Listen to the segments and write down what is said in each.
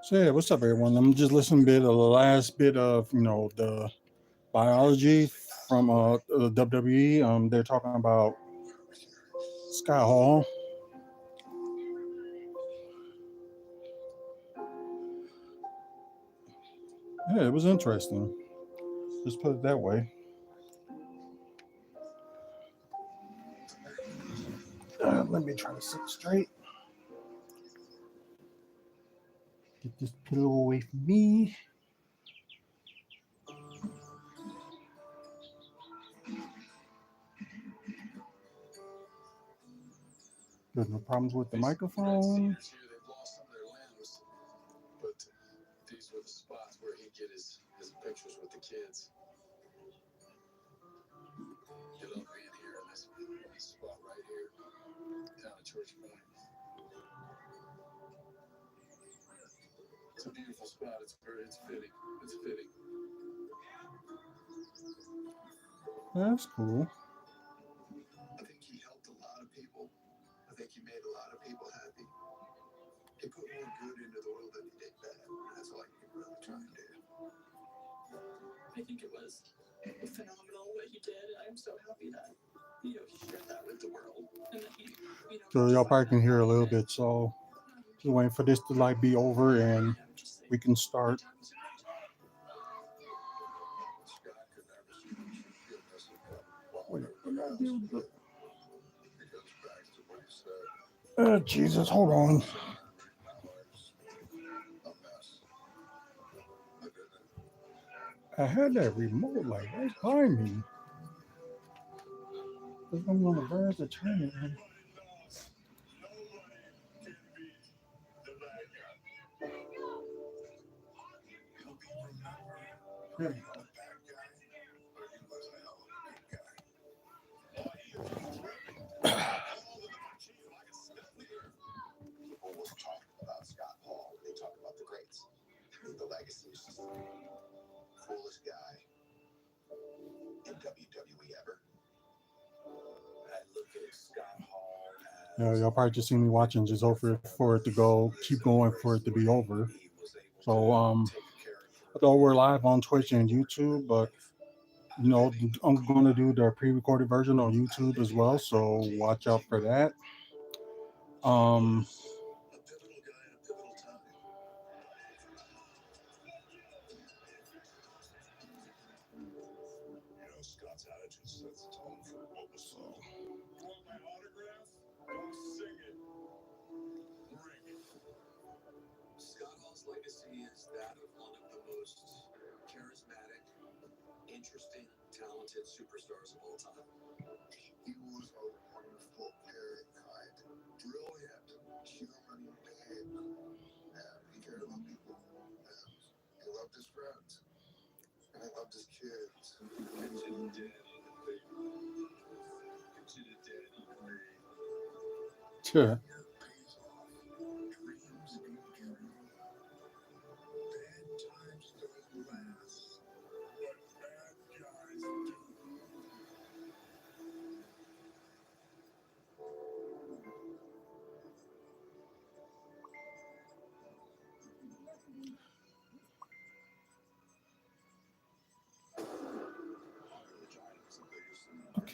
So yeah, what's up, everyone? I'm just listening to the last bit of the biology from the WWE. They're talking about Scott Hall. Yeah, it was interesting. Just put it that way. Let me try to sit straight. Get this pillow away from me. There's no problems with the microphone. That's cool. So y'all probably can hear a little bit. So just waiting for this to like be over and we can start. Wait, what did I do? Jesus, hold on. I had that remote like right by me. Because I'm on the verge of turning it. There we go. Y'all probably just see me watching just over for it to go, keep going for it to be over. So although we're live on Twitch and YouTube, but I'm going to do the pre-recorded version on YouTube as well. So watch out for that. Um, sure.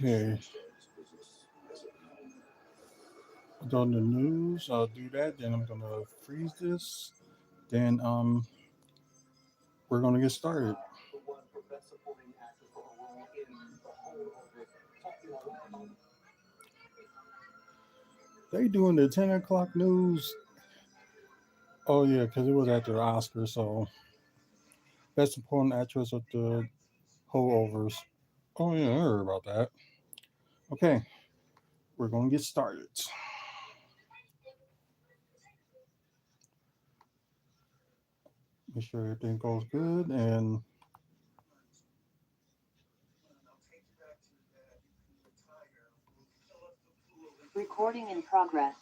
Okay. On the news, I'll do that. Then I'm gonna freeze this. Then we're gonna get started. They doing the 10 o'clock news. Oh yeah, because it was after the Oscars. So best supporting actress of the holdovers. Oh yeah, I heard about that. Okay, we're gonna get started. Make sure everything goes good and Recording in progress.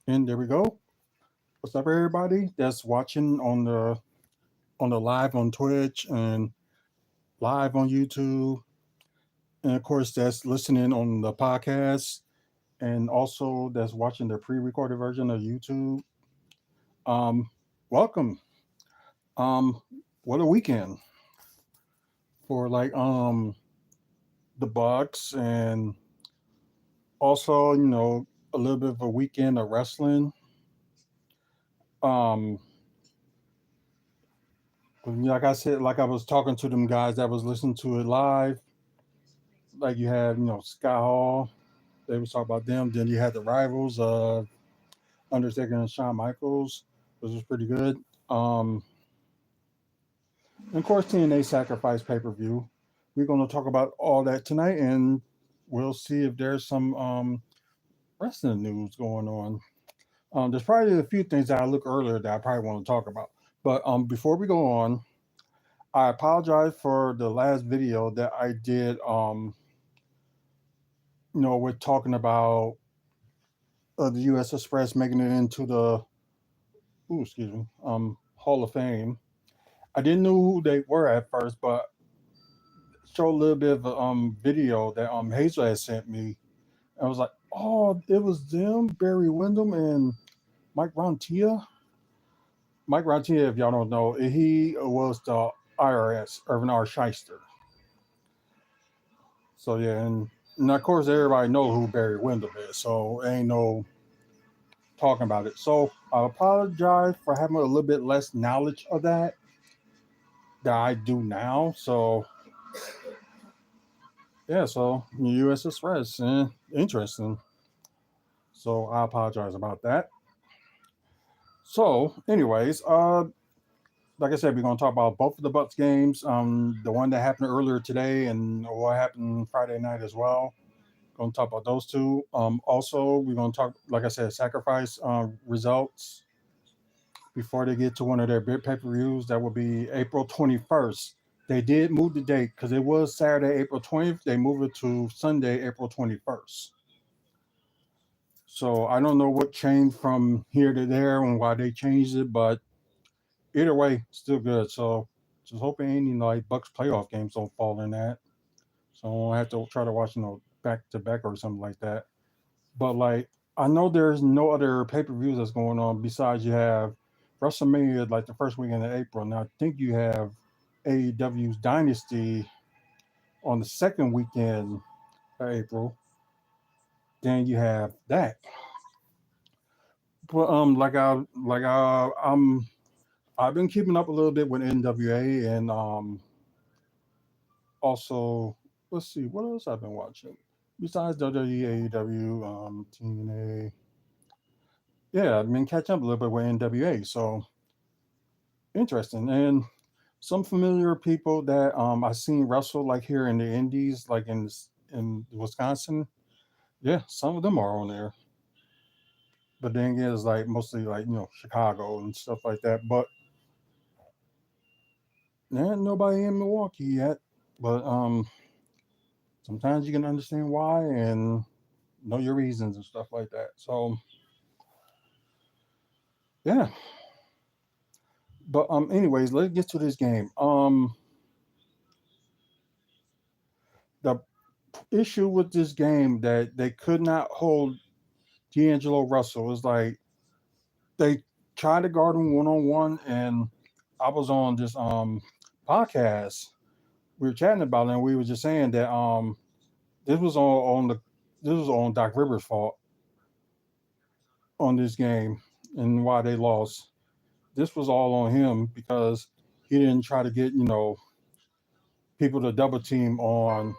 there we go. What's up, everybody that's watching on the live on Twitch and live on YouTube, and of course that's listening on the podcast, and also that's watching the pre-recorded version of YouTube. Welcome. Um, what a weekend for the Bucks, and also a little bit of a weekend of wrestling. Um, like I said, like I was talking to them guys that was listening to it live. Like you had Scott Hall. They was talking about them. Then you had the rivals of Undertaker and Shawn Michaels, which was pretty good. Um, and of course, TNA Sacrifice pay per view. We're going to talk about all that tonight, and we'll see if there's some wrestling news going on. There's probably a few things that I looked earlier that I probably want to talk about. But before we go on, I apologize for the last video that I did. We're talking about the U.S. Express making it into the Hall of Fame. I didn't know who they were at first, but show a little bit of a video that Hazel had sent me. I was like, oh, it was them, Barry Windham and Mike Rontia. Mike Rontia, if y'all don't know, he was the IRS, Irvin R. Shyster. So yeah, and of course everybody knows who Barry Windham is, so ain't no talking about it. So I apologize for having a little bit less knowledge of that I do now. So yeah, so U.S. Express, interesting. So I apologize about that. So, anyways, like I said, we're gonna talk about both of the Bucks games. The one that happened earlier today and what happened Friday night as well. Gonna talk about those two. Also, we're gonna talk, like I said, sacrifice results before they get to one of their big pay-per-views. That will be April 21st. They did move the date because it was Saturday, April 20th. They moved it to Sunday, April 21st. So I don't know what changed from here to there and why they changed it, but either way, still good. So just hoping any like Bucks playoff games don't fall in that. So I won't have to try to watch back to back or something like that. But like I know there's no other pay per views that's going on besides you have WrestleMania like the first weekend of April. Now I think you have AEW's Dynasty on the second weekend of April. Then you have that. But I've been keeping up a little bit with NWA and also let's see what else I've been watching besides WWE, AEW, TNA. Yeah, I've been catching up a little bit with NWA, so interesting. And some familiar people that I seen wrestle like here in the Indies, like in Wisconsin. Yeah, some of them are on there. But then again, it's like mostly like Chicago and stuff like that. But there ain't nobody in Milwaukee yet. But sometimes you can understand why and know your reasons and stuff like that. So yeah. But anyways, let's get to this game. The issue with this game that they could not hold D'Angelo Russell is like they tried to guard him one on one, and I was on this podcast. We were chatting about it, and we were just saying that this was on Doc Rivers' fault on this game and why they lost. This was all on him because he didn't try to get people to double team on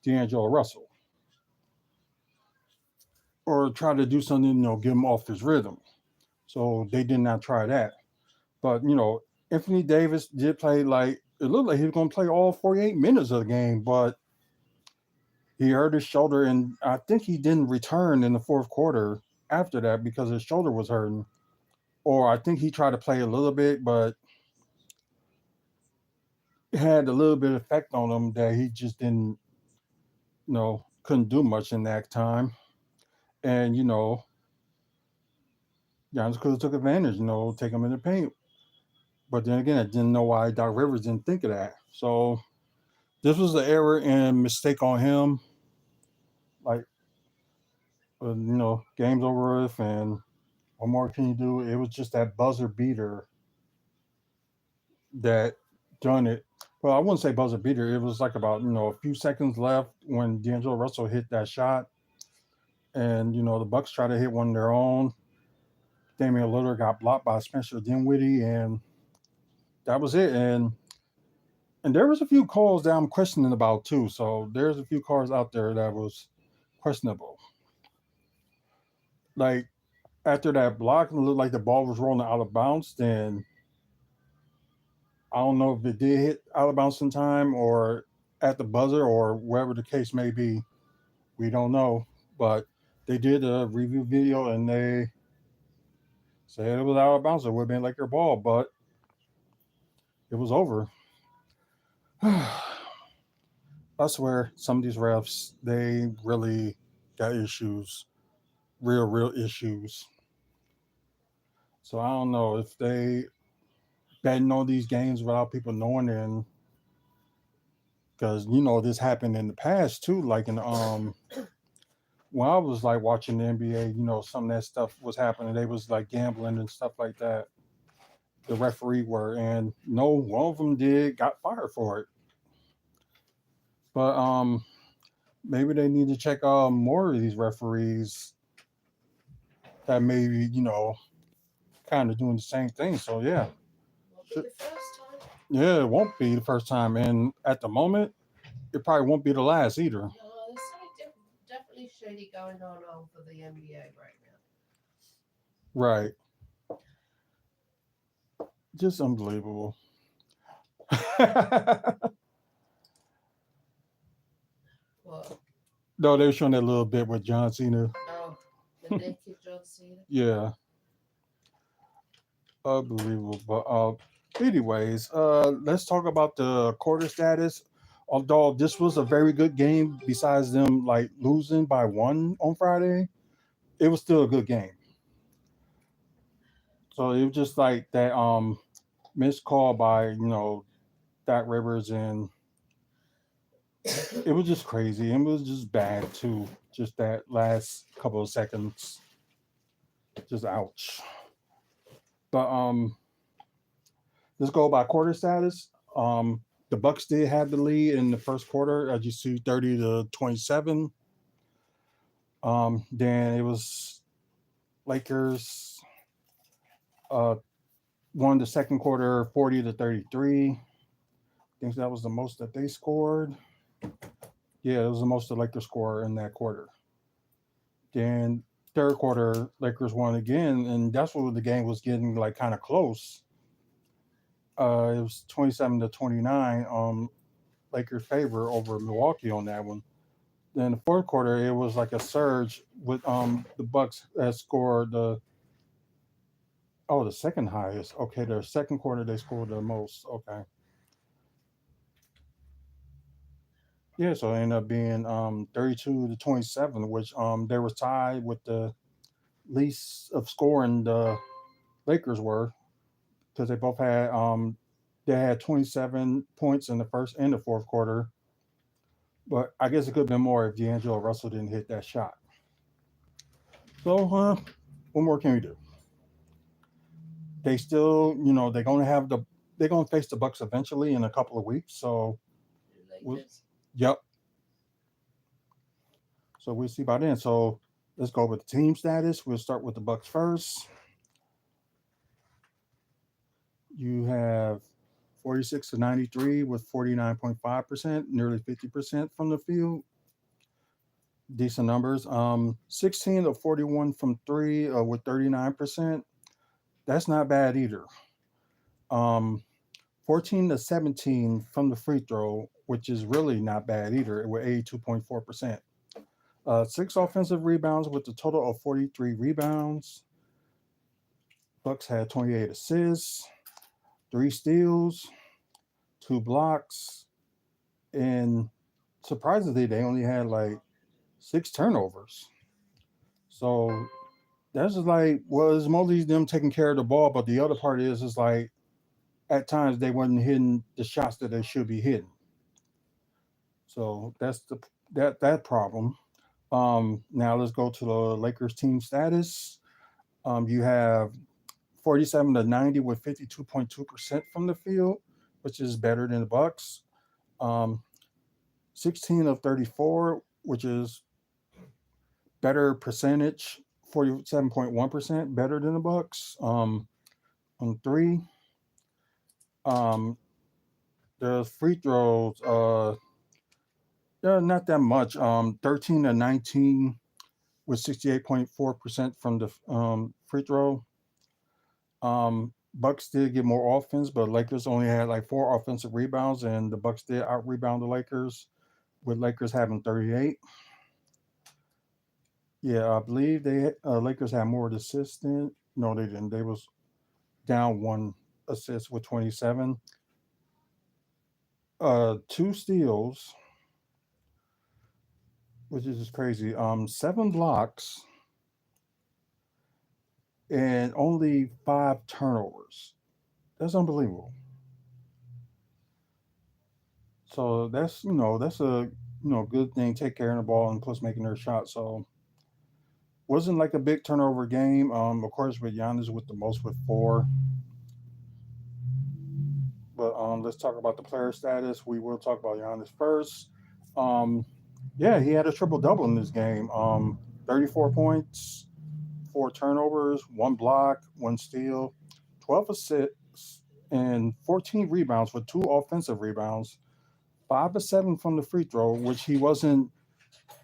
D'Angelo Russell or try to do something, get him off his rhythm. So they did not try that. But, Anthony Davis did play like it looked like he was going to play all 48 minutes of the game, but he hurt his shoulder, and I think he didn't return in the fourth quarter after that because his shoulder was hurting. Or I think he tried to play a little bit, but it had a little bit of effect on him that he just didn't, couldn't do much in that time. And, Giannis could have took advantage, take him in the paint. But then again, I didn't know why Doc Rivers didn't think of that. So this was an error and mistake on him. Like, game's over with, and What more can you do? It was just that buzzer beater that done it. Well, I wouldn't say buzzer beater. It was like about a few seconds left when D'Angelo Russell hit that shot, and the Bucks tried to hit one of their own. Damian Lillard got blocked by Spencer Dinwiddie, and that was it. And there was a few calls that I'm questioning about too. So there's a few calls out there that was questionable. Like after that block, it looked like the ball was rolling out of bounds. Then I don't know if it did hit out of bounds in time or at the buzzer or wherever the case may be. We don't know, but they did a review video and they said it was out of bounds. It would have been like your ball, but it was over. I swear, some of these refs, they really got issues, real issues. So I don't know if they betting on these games without people knowing, and because this happened in the past too, like in when I was like watching the NBA, some of that stuff was happening. They was like gambling and stuff like that. The referee were, and no one of them got fired for it. But maybe they need to check more of these referees that maybe kind of doing the same thing. So yeah, Won't be the first time. yeah, it won't be the first time, and at the moment, it probably won't be the last either. No, there's something definitely shady going on over the NBA right now. Right, just unbelievable. What? No, they were showing that little bit with John Cena. Oh, the naked John Cena. Yeah, unbelievable. But anyways, let's talk about the quarter status. Although this was a very good game, besides them like losing by one on Friday, it was still a good game. So it was just like that missed call by Doc Rivers, and it was just crazy. It was just bad too. Just that last couple of seconds, just ouch. But let's go by quarter status. The Bucks did have the lead in the first quarter, as you see, 30-27. Then it was Lakers uh, won the second quarter, 40-33. I think that was the most that they scored. Yeah, it was the most the Lakers score in that quarter. Then third quarter, Lakers won again, and that's what the game was getting like kind of close. It was 27-29 Lakers favor over Milwaukee on that one. Then the fourth quarter, it was like a surge with the Bucks that scored the second highest. Okay, their second quarter they scored the most. Okay. Yeah, so it ended up being 32-27, which they were tied with the least of scoring the Lakers were, because they had 27 points in the first and the fourth quarter. But I guess it could have been more if D'Angelo Russell didn't hit that shot. So what more can we do? They still, they're gonna face the Bucks eventually in a couple of weeks. So Lakers. yep. So we'll see by then. So let's go with the team status. We'll start with the Bucks first. You have 46-93 with 49.5%, nearly 50% from the field. Decent numbers. 16-41 from three with 39%. That's not bad either. 14-17 from the free throw, which is really not bad either, with 82.4%. 6 offensive rebounds with a total of 43 rebounds. Bucks had 28 assists, 3 steals, 2 blocks, and surprisingly, they only had like 6 turnovers. So that's just like, well, it's mostly them taking care of the ball, but the other part is like at times they wasn't hitting the shots that they should be hitting. So that's that problem. Now let's go to the Lakers team status. You have 47 to 90 with 52.2% from the field, which is better than the Bucks. Um, 16 of 34, which is better percentage, 47.1% better than the Bucks. On three, um, the free throws, they're not that much. 13 to 19 with 68.4% from the free throw. Bucks did get more offense, but Lakers only had like 4 offensive rebounds, and the Bucks did out rebound the Lakers, with Lakers having 38. Yeah, I believe they Lakers had more assists than no, they didn't. They was down 1 assist with 27. 2 steals, which is just crazy. 7 blocks and only 5 turnovers. That's unbelievable. So that's a good thing. Take care of the ball and plus making their shot. So wasn't like a big turnover game. Of course, with Giannis with the most with 4. But let's talk about the player status. We will talk about Giannis first. Um, yeah, he had a triple double in this game. 34 points, 4 turnovers, 1 block, 1 steal, 12 assists, and 14 rebounds with 2 offensive rebounds. 5 of 7 from the free throw, which he wasn't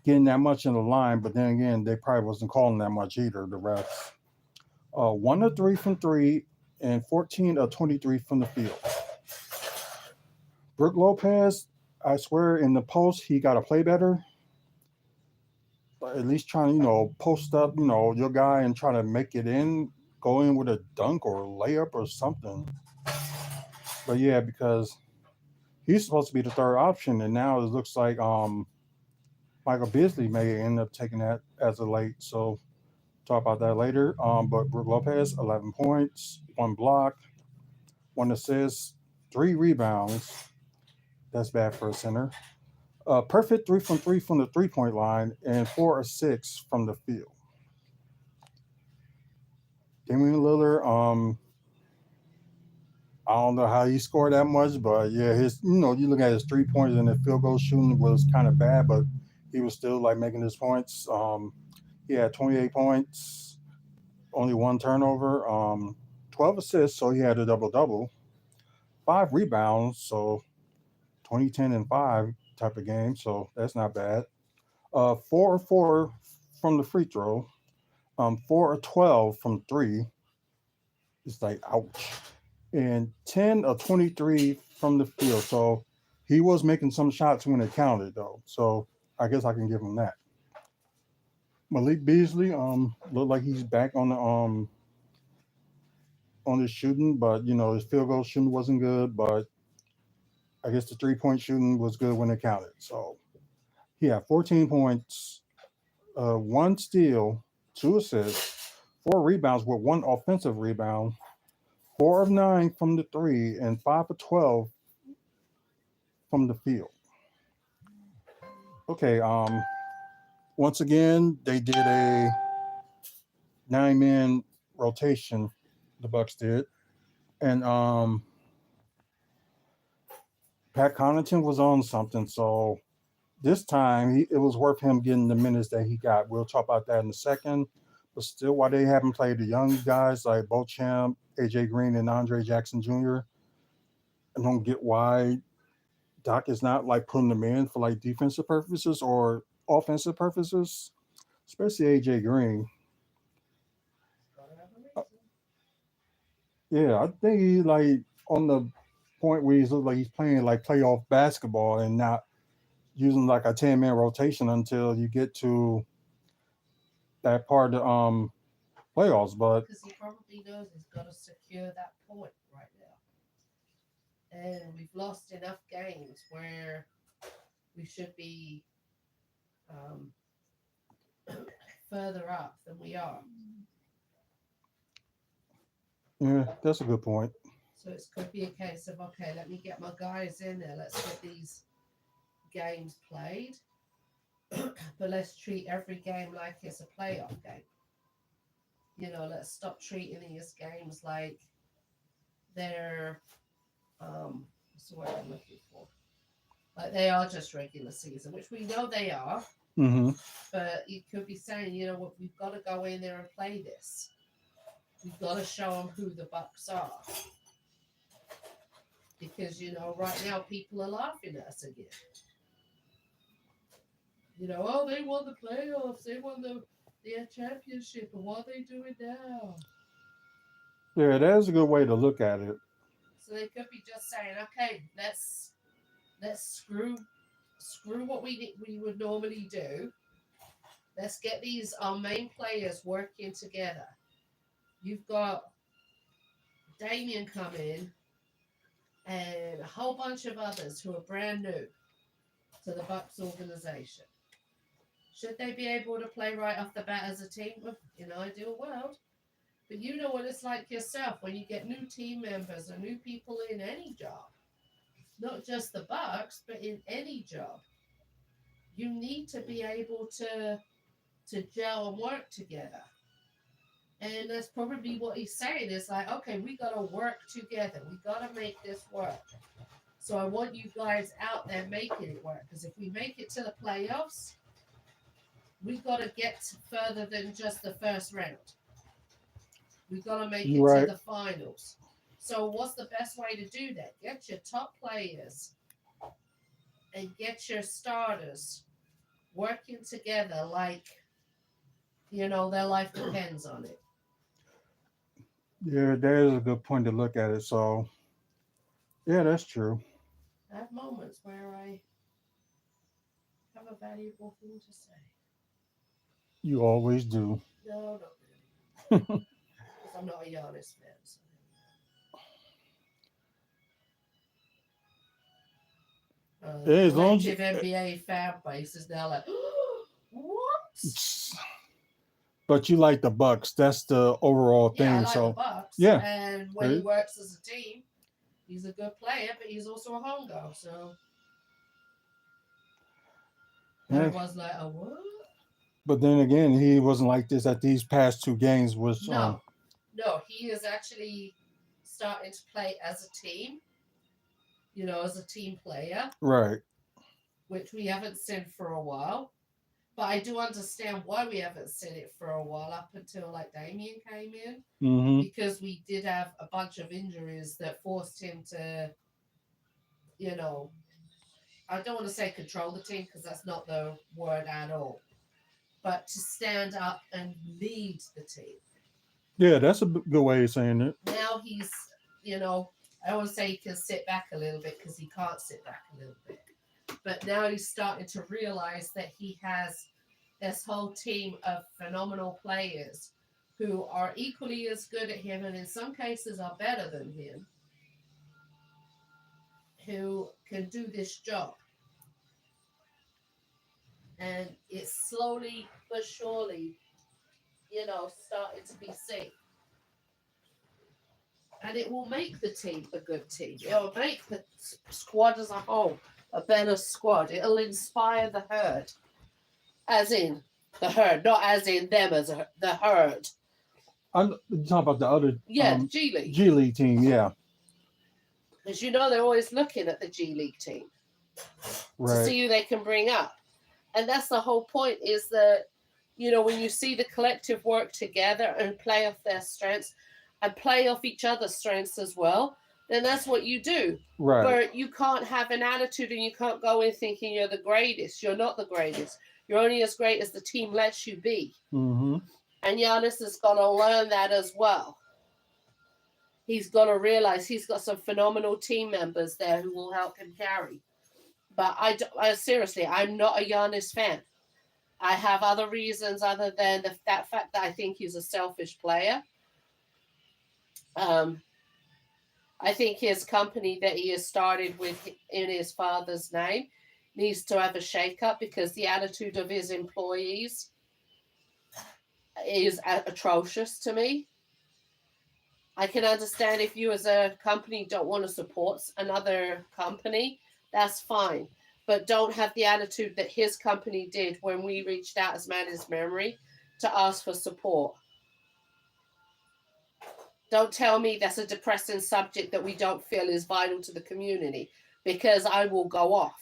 getting that much in the line. But then again, they probably wasn't calling that much either. The refs. 1 of 3 from three, and 14 of 23 from the field. Brook Lopez, I swear, in the post he got to play better. At least trying to post up your guy and try to make it in, go in with a dunk or a layup or something. But yeah, because he's supposed to be the third option, and now it looks like Michael Beasley may end up taking that as a late. So talk about that later. But Brook Lopez, 11 points, 1 block, 1 assist, 3 rebounds. That's bad for a center. Perfect 3 from 3 from the 3-point line and 4 of 6 from the field. Damian Lillard, I don't know how he scored that much, but yeah, you look at his 3 pointers and the field goal shooting was kind of bad, but he was still like making his points. He had 28 points, only 1 turnover, 12 assists, so he had a double double, 5 rebounds, so 20, 10, and 5 type of game, so that's not bad. 4 of 4 from the free throw, 4 of 12 from three. It's like ouch. And 10 of 23 from the field. So he was making some shots when it counted though. So I guess I can give him that. Malik Beasley, looked like he's back on his shooting, but his field goal shooting wasn't good, but I guess the 3-point shooting was good when it counted. So he had 14 points, 1 steal, 2 assists, 4 rebounds with 1 offensive rebound, 4 of 9 from the three, and 5 of 12 from the field. Okay. Once again, they did a 9-man rotation. The Bucks did, and Pat Connaughton was on something. So this time, it was worth him getting the minutes that he got. We'll talk about that in a second. But still, while they haven't played the young guys like Beauchamp, AJ Green, and Andre Jackson Jr., I don't get why Doc is not like putting them in for like defensive purposes or offensive purposes, especially AJ Green. Yeah, I think he's like on the point where he's look like he's playing like playoff basketball and not using like a 10-man rotation until you get to that part of playoffs. But Because he probably knows he's got to secure that point right now. And we've lost enough games where we should be um, further up than we are. yeah, that's a good point. So it could be a case of, okay, let me get my guys in there. Let's get these games played. But let's treat every game like it's a playoff game. let's stop treating these games like they're what's the word I'm looking for? Like they are just regular season, which we know they are. Mm-hmm. But you could be saying, what, we've got to go in there and play this. We've got to show them who the Bucks are. Because, right now people are laughing at us again. Oh, they won the playoffs. They won the championship. And what are they doing now? Yeah, that's a good way to look at it. So they could be just saying, okay, let's screw what we would normally do. Let's get these our main players working together. You've got Damien come in and a whole bunch of others who are brand new to the Bucks organization. Should they be able to play right off the bat as a team? In an ideal world. But you know what it's like yourself when you get new team members or new people in any job. Not just the Bucks, but in any job. You need to be able to gel and work together. And that's probably what he's saying. Is like, okay, we got to work together. We got to make this work. So I want you guys out there making it work. Because if we make it to the playoffs, we got to get further than just the first round. We got to make it Right. to the finals. So what's the best way to do that? Get your top players and get your starters working together like, their life depends on it. Yeah, that is a good point to look at it. So, yeah, that's true. I have moments where I have a valuable thing to say. You always do. No, not really. Because I'm not a Giannis fan. So. Yeah, as long as Collective NBA fan base is now like, what? But you like the Bucks. That's the overall thing. Yeah, I like so the Bucks. yeah. And when he works as a team, he's a good player, but he's also a home girl. So everyone's like, oh, what? But then again, he wasn't like this at these past two games. No, he is actually starting to play as a team. As a team player. Right. Which we haven't seen for a while. But I do understand why we haven't seen it for a while up until like Damien came in. Mm-hmm. Because we did have a bunch of injuries that forced him to, I don't want to say control the team because that's not the word at all. But to stand up and lead the team. Yeah, that's a good way of saying it. Now he's, I don't want to say he can sit back a little bit because he can't sit back a little bit. But now he's starting to realize that he has this whole team of phenomenal players who are equally as good at him and in some cases are better than him, who can do this job. And it's slowly but surely, starting to be seen. And it will make the team a good team. It will make the squad as a whole a better squad. It'll inspire the herd. As in the herd, not as in them as the herd. I'm talking about the other the G League. G League team, yeah. Because they're always looking at the G League team. Right. To see who they can bring up. And that's the whole point is that, when you see the collective work together and play off their strengths and play off each other's strengths as well, then that's what you do. Right. But you can't have an attitude and you can't go in thinking you're the greatest. You're not the greatest. You're only as great as the team lets you be. Mm-hmm. And Giannis has got to learn that as well. He's got to realize he's got some phenomenal team members there who will help him carry. But I seriously, I'm not a Giannis fan. I have other reasons other than that fact that I think he's a selfish player. I think his company that he has started with in his father's name needs to have a shake-up because the attitude of his employees is atrocious to me. I can understand if you as a company don't want to support another company, that's fine. But don't have the attitude that his company did when we reached out as Man Is Memory to ask for support. Don't tell me that's a depressing subject that we don't feel is vital to the community, because I will go off.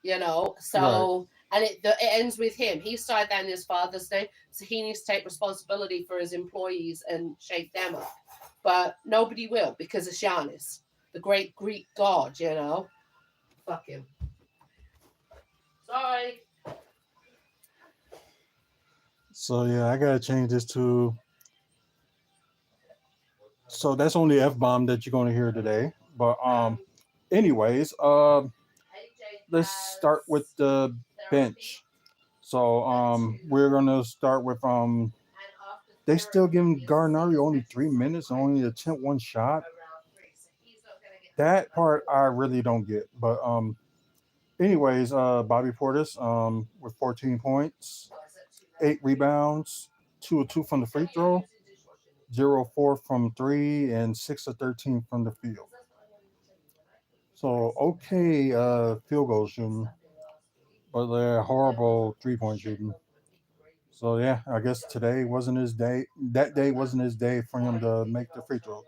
Right. And it ends with him. He started that in his father's name, so he needs to take responsibility for his employees and shake them up. But nobody will, because it's Giannis, the great Greek god. Fuck him. Sorry. So yeah, I gotta change this to. So that's only F bomb that you're gonna hear today. But anyways, let's start with the bench. So we're gonna start with they still giving Garnari only 3 minutes, only attempt one shot. That part I really don't get. But anyways, Bobby Portis with 14 points, 8 rebounds, 2 of 2 from the free throw, 0 of 4 from three, and 6 of 13 from the field. So okay, field goal shooting, but they're horrible 3-point shooting. So yeah, I guess today wasn't his day. That day wasn't his day for him to make the free throw.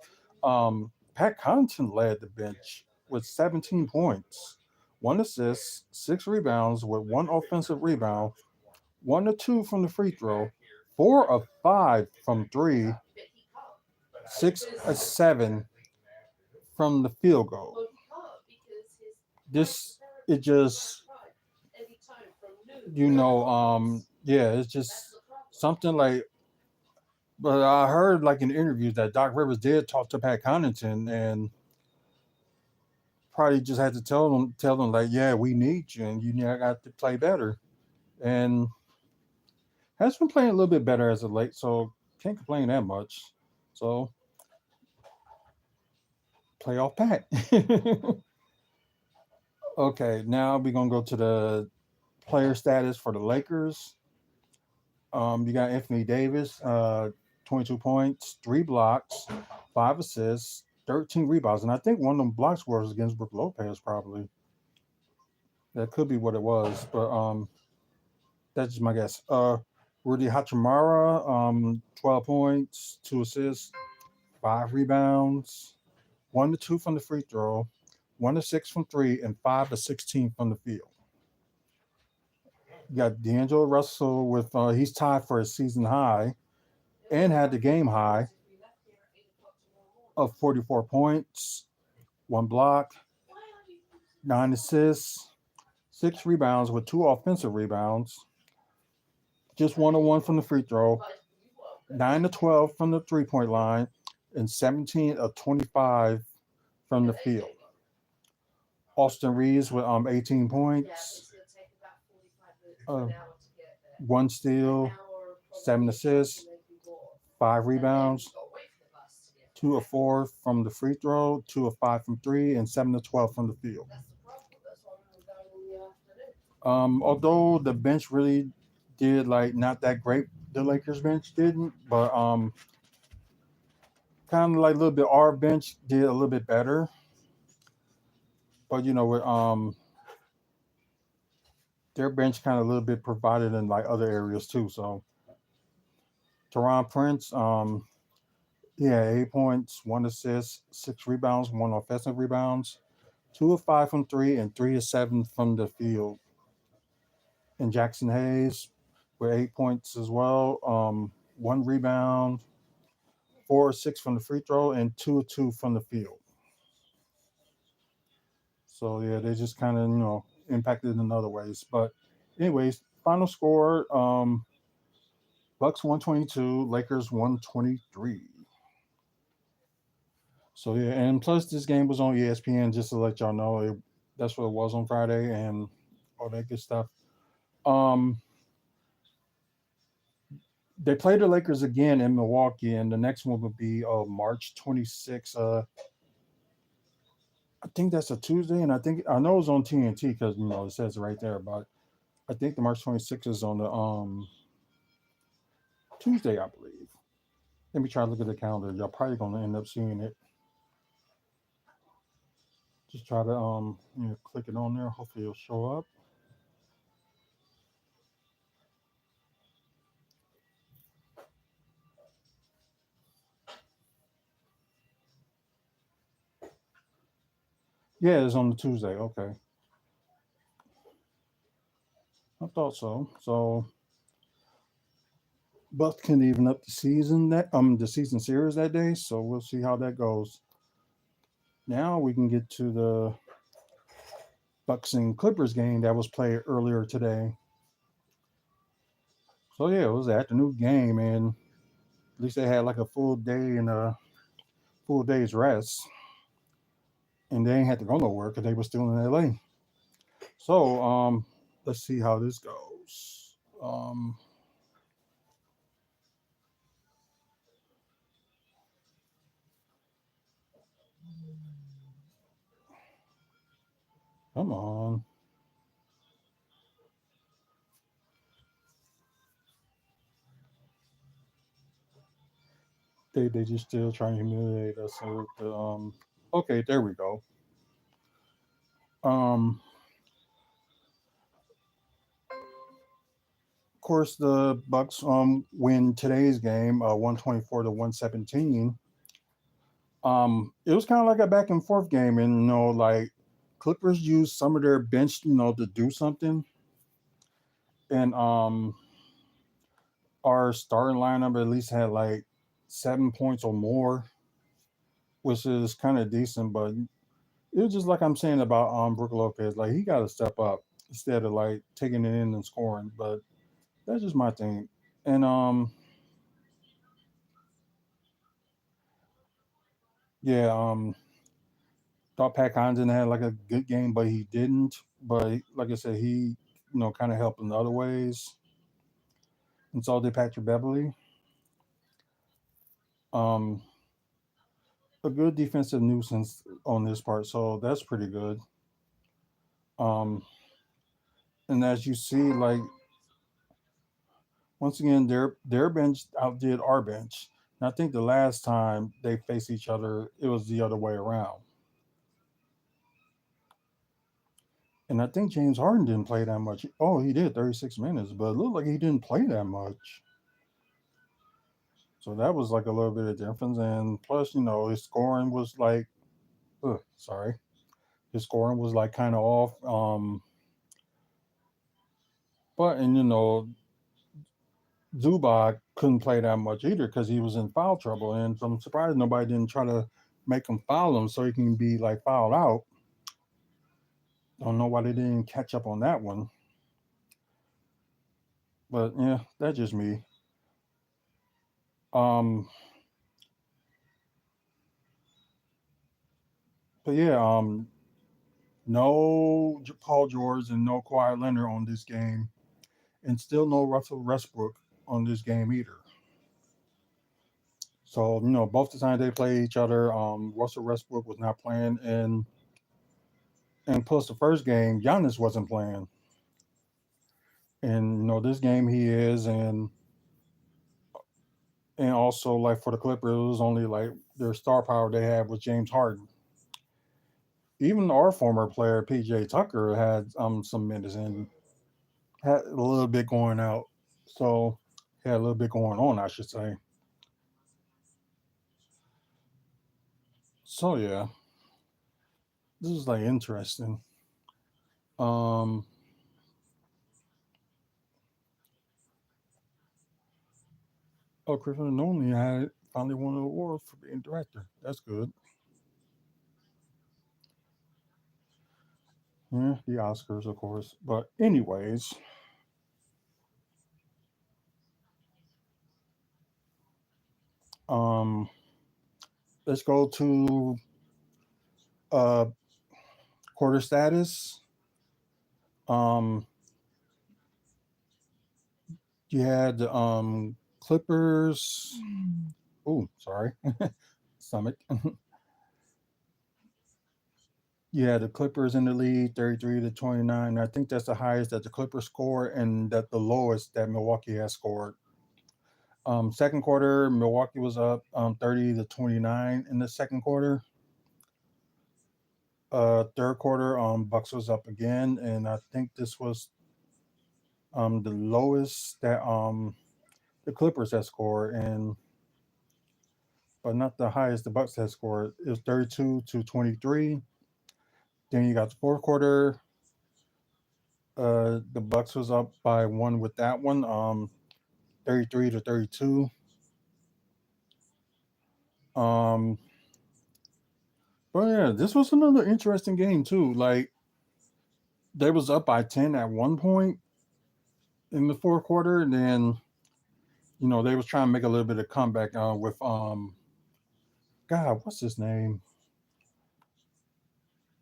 Pat Connaughton led the bench with 17 points, 1 assist, 6 rebounds with 1 offensive rebound, 1 of 2 from the free throw, 4 of 5 from three, 6 of 7 from the field goal. This it just yeah, it's just something like. But I heard like in interviews that Doc Rivers did talk to Pat Connaughton and probably just had to tell them like, yeah, we need you and you got to play better. And has been playing a little bit better as of late, so can't complain that much. So playoff Pat. Okay, now we're gonna go to the player status for the Lakers. You got Anthony Davis, 22 points, 3 blocks, 5 assists, 13 rebounds, and I think one of them blocks was against Brook Lopez. Probably that could be what it was, but that's just my guess. Rudy Hachimura, 12 points, 2 assists, 5 rebounds, 1 of 2 from the free throw, 1 of 6 from three, and 5 of 16 from the field. You got D'Angelo Russell with he's tied for a season high and had the game high of 44 points, 1 block, 9 assists, 6 rebounds with 2 offensive rebounds, just 1-on-1 from the free throw, 9 of 12 from the 3-point line, and 17 of 25 from the field. Austin Reeves with 18 points, 1 steal, 7 assists, 5 rebounds, 2 of 4 from the free throw, 2 of 5 from three, and 7 of 12 from the field. Although the bench really did like not that great, the Lakers bench didn't, but kind of like a little bit our bench did a little bit better. But with their bench kind of a little bit provided in like other areas too. So Teron Prince, he had 8 points, 1 assist, 6 rebounds, 1 offensive rebounds, 2 of 5 from three, and 3 of 7 from the field. And Jackson Hayes with 8 points as well, 1 rebound, 4 of 6 from the free throw, and 2 of 2 from the field. So yeah, they just kind of impacted in other ways. But anyways, final score: Bucks 122, Lakers 123. So yeah, and plus this game was on ESPN just to let y'all know that's what it was on Friday and all that good stuff. They play the Lakers again in Milwaukee, and the next one will be March 26th. I think that's a Tuesday, and I know it's on TNT because it says it right there. But I think the March 26th is on the Tuesday, I believe. Let me try to look at the calendar. Y'all probably gonna end up seeing it. Just try to click it on there. Hopefully it'll show up. Yeah, it's on the Tuesday. Okay, I thought so. So Bucks can even up the season series that day. So we'll see how that goes. Now we can get to the Bucks and Clippers game that was played earlier today. So yeah, it was an afternoon game, and at least they had like a full day and a full day's rest, and they ain't had to go nowhere because they were still in LA. So let's see how this goes. Come on, they just still trying to humiliate us with the Okay, there we go. Of course, the Bucks win today's game, 124 to 117. It was kind of like a back and forth game, and like Clippers used some of their bench, to do something, and our starting lineup at least had like 7 points or more, which is kind of decent. But it was just like I'm saying about Brook Lopez, like he got to step up instead of like taking it in and scoring. But that's just my thing. And yeah, thought Pat Connaughton had like a good game, but he didn't. But like I said, he kind of helped in other ways, and so did Patrick Beverly. Um, a good defensive nuisance on this part, so that's pretty good. Um, and as you see, like once again, their bench outdid our bench. And I think the last time they faced each other, it was the other way around. And I think James Harden didn't play that much. Oh, he did 36 minutes, but it looked like he didn't play that much. So that was like a little bit of difference. And plus, his scoring was like, sorry, his scoring was like kind of off. But and Zubac couldn't play that much either because he was in foul trouble. And so I'm surprised nobody didn't try to make him foul him so he can be like fouled out. Don't know why they didn't catch up on that one. But yeah, that's just me. Um, but yeah, no Paul George and no Kawhi Leonard on this game, and still no Russell Westbrook on this game either. So both the times they played each other, Russell Westbrook was not playing, and plus the first game, Giannis wasn't playing, and this game he is, and also like for the Clippers, it was only like their star power they had was James Harden. Even our former player PJ Tucker had some minutes and had a little bit going out, so he had a little bit going on, I should say. So yeah, this is like interesting. Um, oh, Griffin Nolan had finally won an award for being director. That's good. Yeah, the Oscars, of course. But anyways, um, let's go to uh quarter status. Um, you had the Clippers. Oh, sorry, stomach. You had the Clippers in the lead, 33 to 29. I think that's the highest that the Clippers scored, and that the lowest that Milwaukee has scored. Second quarter, Milwaukee was up 30 to 29 in the second quarter. Third quarter, Bucks was up again, and I think this was the lowest that the Clippers had scored, and but not the highest the Bucks had scored. It was 32 to 23. Then you got the fourth quarter. The Bucks was up by 1 with that one, 33-32. But yeah, this was another interesting game too. Like they was up by 10 at one point in the fourth quarter, and then they was trying to make a little bit of comeback with God, what's his name?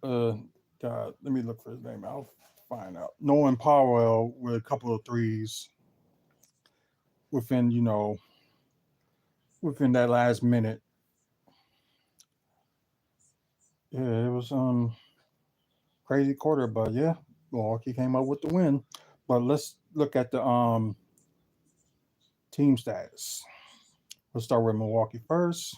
God, let me look for his name. I'll find out. Nolan Powell with a couple of threes within within that last minute. Yeah, it was crazy quarter, but yeah, Milwaukee came up with the win. But let's look at the team status. Let's start with Milwaukee first.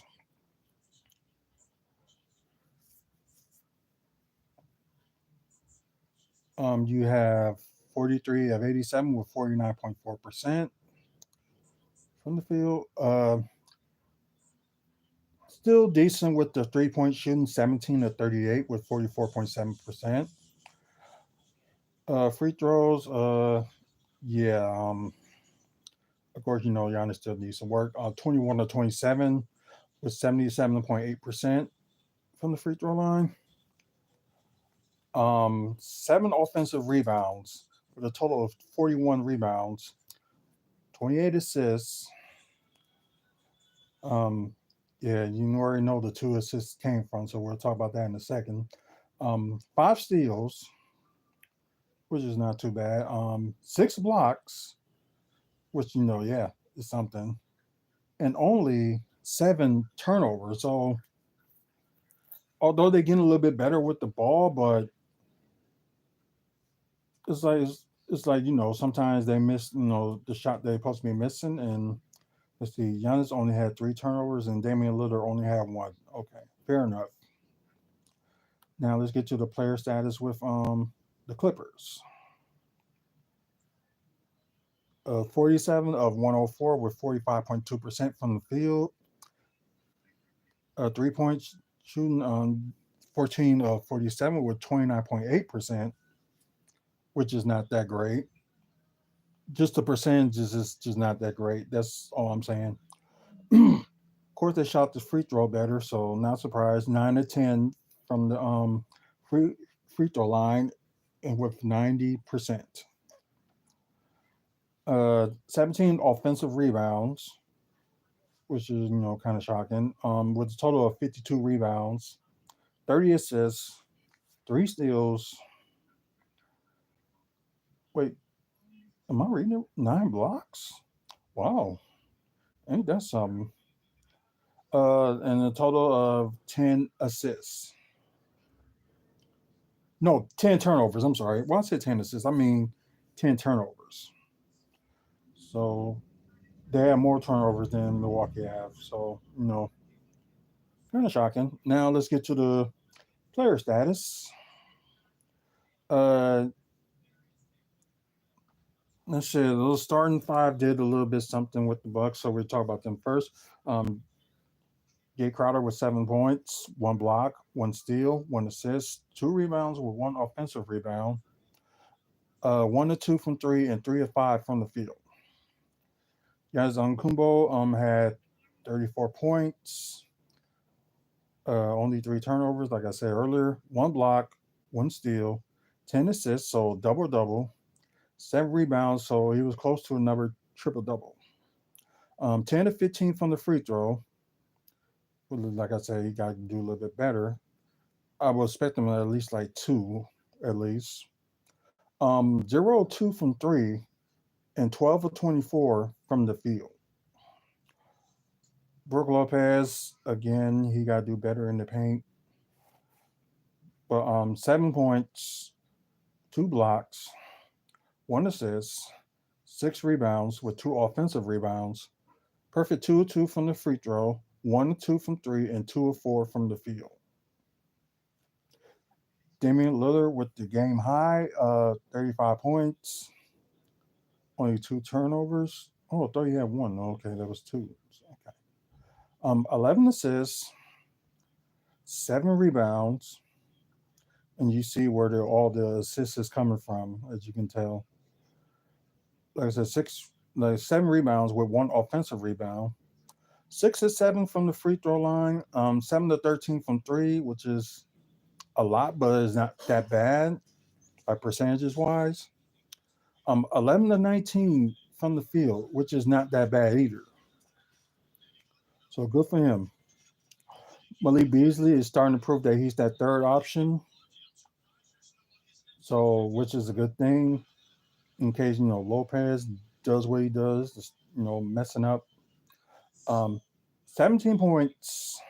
You have 43 of 87 with 49.4% from the field. Still decent with the 3-point shooting, 17 of 38 with 44.7%. Free throws, yeah, of course, Giannis still needs some work. 21 of 27 with 77.8% from the free throw line. 7 offensive rebounds with a total of 41 rebounds, 28 assists. Yeah, you already know the 2 assists came from, so we'll talk about that in a second. 5 steals, which is not too bad. 6 blocks, which yeah, is something, and only 7 turnovers. So although they're getting a little bit better with the ball, but it's like sometimes they miss the shot they're supposed to be missing. And let's see, Giannis only had 3 turnovers and Damian Lillard only had 1. Okay, fair enough. Now let's get to the player status with the Clippers. 47 of 104 with 45.2% from the field. 3-point shooting, 14 of 47 with 29.8%, which is not that great. Just the percentages is just not that great. That's all I'm saying. Of course, they shot the free throw better, so not surprised. 9 to 10 from the free throw line, and with 90%. 17 offensive rebounds, which is kind of shocking. With a total of 52 rebounds, 30 assists, 3 steals. Wait, am I reading it? 9 blocks? Wow, ain't that something? And a total of 10 assists. No, 10 turnovers. I'm sorry. Well, I said 10 assists. I mean 10 turnovers. So they have more turnovers than Milwaukee have. So, kind of shocking. Now let's get to the player status. Let's see. The little starting 5 did a little bit something with the Bucks, so we'll talk about them first. Jay Crowder with 7 points, 1 block, 1 steal, 1 assist, 2 rebounds with 1 offensive rebound, 1 to 2 from 3, and 3 of 5 from the field. Giannis Antetokounmpo had 34 points, only 3 turnovers, like I said earlier, 1 block, 1 steal, 10 assists, so double-double, 7 rebounds, so he was close to another triple-double. 10 to 15 from the free throw. Like I said, he got to do a little bit better. I would expect him at least like 2, at least. 0 of 2 from 3, and 12 of 24 from the field. Brook Lopez, again, he got to do better in the paint. But 7 points, 2 blocks, 1 assist, 6 rebounds with 2 offensive rebounds. Perfect 2 of 2 from the free throw, 1 of 2 from 3, and 2 of 4 from the field. Damian Lillard with the game high, 35 points, only 2 turnovers. Oh, I thought he had 1. Okay, that was 2. Okay. 11 assists, 7 rebounds, and you see where all the assists is coming from, as you can tell. Like I said, 7 rebounds with 1 offensive rebound. 6 or 7 from the free throw line. 7 to 13 from 3, which is a lot, but it's not that bad by percentages wise. 11 to 19 from the field, which is not that bad either. So good for him. Malik Beasley is starting to prove that he's that third option. So, which is a good thing in case, Lopez does what he does, just, messing up. 17 points,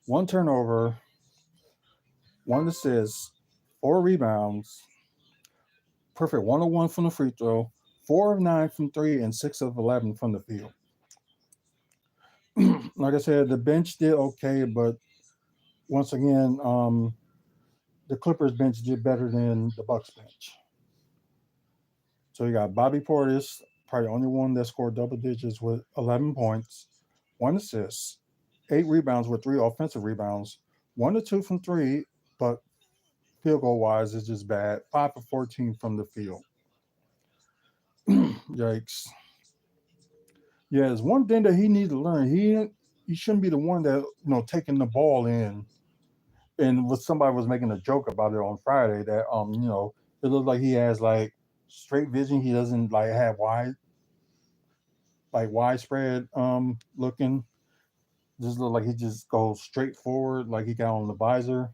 1 turnover, 1 assist, 4 rebounds, perfect 101 from the free throw, 4 of 9 from 3, and 6 of 11 from the field. Like I said, the bench did okay, but once again, the Clippers bench did better than the Bucks bench. So you got Bobby Portis, probably the only one that scored double digits with 11 points, 1 assist, 8 rebounds with 3 offensive rebounds, 1 to 2 from 3, but field goal wise is just bad. 5 for 14 from the field. Yikes. Yeah, there's one thing that he needs to learn. He shouldn't be the one that taking the ball in. And somebody was making a joke about it on Friday that it looks like he has like straight vision. He doesn't like have widespread looking. Just look like he just goes straight forward, like he got on the visor.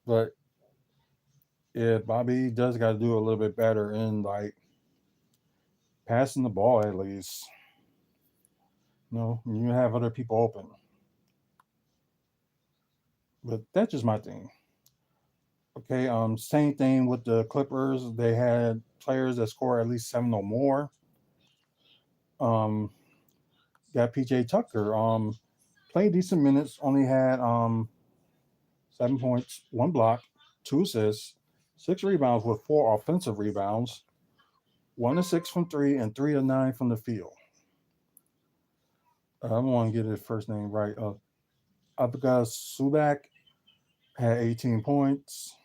But yeah, Bobby does got to do a little bit better in like passing the ball at least. You have other people open. But that's just my thing. Okay, same thing with the Clippers. They had players that score at least 7 or more. Got PJ Tucker. Played decent minutes, only had 7 points, 1 block, 2 assists, 6 rebounds with 4 offensive rebounds, 1 to 6 from 3, and 3 to 9 from the field. I want to get his first name right. Abga Subak had 18 points,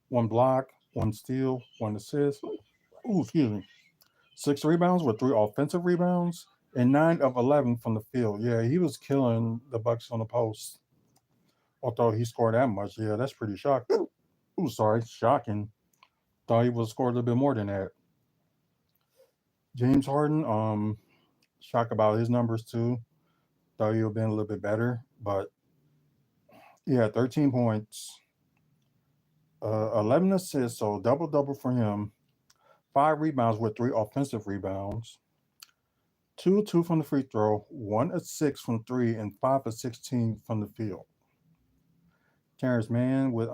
1 block, 1 steal, 1 assist. Ooh, excuse me. 6 rebounds with 3 offensive rebounds and 9 of 11 from the field. Yeah, he was killing the Bucks on the post. Although he scored that much, yeah, that's pretty shocking. Ooh, sorry, shocking. Thought he would score a little bit more than that. James Harden, shocked about his numbers too. Thought he would have been a little bit better, but yeah, 13 points, 11 assists, so double for him. 5 rebounds with 3 offensive rebounds. 2 from the free throw, 1 of 6 from 3, and 5 of 16 from the field. Terrence Mann with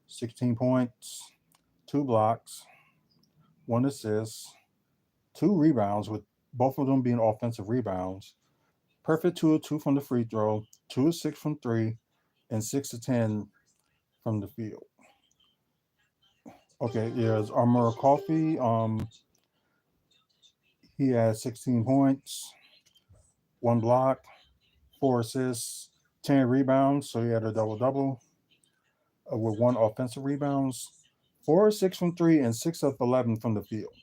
16 points, 2 blocks, 1 assist, 2 rebounds, with both of them being offensive rebounds. Perfect 2 of 2 from the free throw, 2 of 6 from 3, and 6 of 10 from the field. Okay, here's Armor Coffee. He had 16 points, 1 block, 4 assists, 10 rebounds, so he had a double with 1 offensive rebounds, 4 of 6 from 3, and 6 of 11 from the field.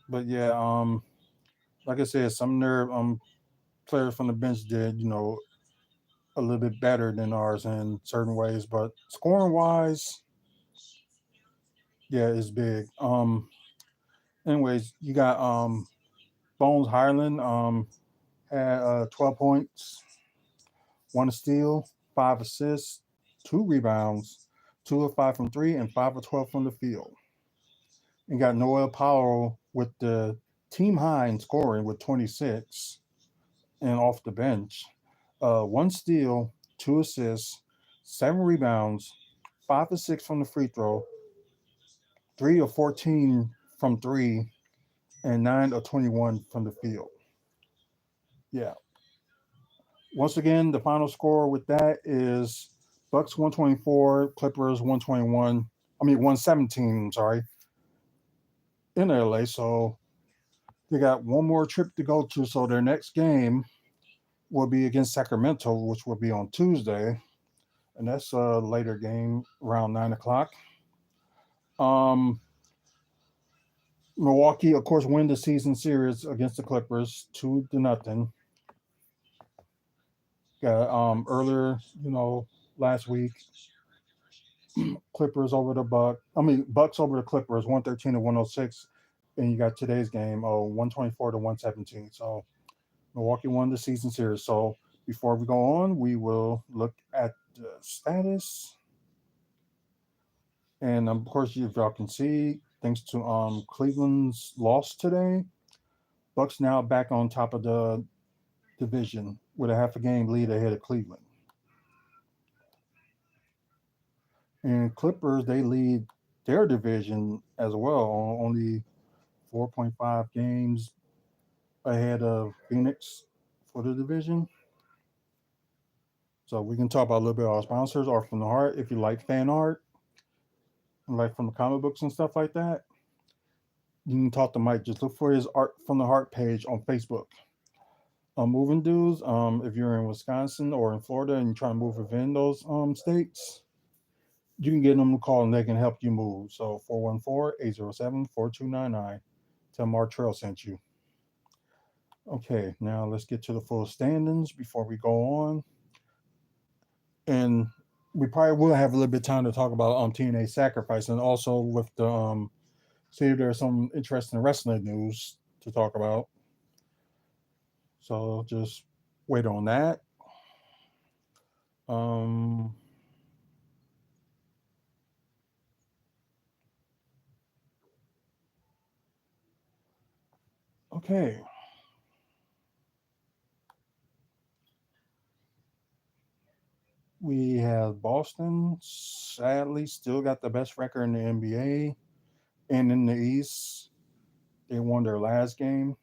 But yeah, like I said, some of their players from the bench did, a little bit better than ours in certain ways, but scoring wise, yeah, it's big. Anyways, you got Bones Highland had 12 points, 1 steal, 5 assists, 2 rebounds, 2 of 5 from 3, and 5 of 12 from the field. And got Noel Powell with the team high in scoring with 26 and off the bench. 1 steal, 2 assists, 7 rebounds, 5 of 6 from the free throw, 3 of 14 from 3, and 9 of 21 from the field. Yeah. Once again, the final score with that is Bucks 124, Clippers 117, sorry, in LA. So they got one more trip to go to. So their next game will be against Sacramento, which will be on Tuesday, and that's a later game around 9 o'clock. Um, Milwaukee, of course, win the season series against the Clippers 2-0. Got earlier, last week, Clippers over the Bucks over the Clippers 113-106, and you got today's game 124-117. So Milwaukee won the season series. So before we go on, we will look at the status. And of course, if y'all can see, thanks to Cleveland's loss today, Bucks now back on top of the division with a half a game lead ahead of Cleveland. And Clippers, they lead their division as well, only 4.5 games ahead of Phoenix for the division. So we can talk about a little bit of our sponsors, Art from the Heart. If you like fan art and like from the comic books and stuff like that, you can talk to Mike. Just look for his Art from the Heart page on Facebook. Moving dudes, if you're in Wisconsin or in Florida and you're trying to move within those states, you can get them a call and they can help you move. So 414-807-4299. Tell Mark Trail sent you. Okay, now let's get to the full standings before we go on. And we probably will have a little bit of time to talk about TNA Sacrifice, and also with the see if there's some interesting wrestling news to talk about. So just wait on that. Okay. We have Boston, sadly, still got the best record in the NBA and in the East. They won their last game.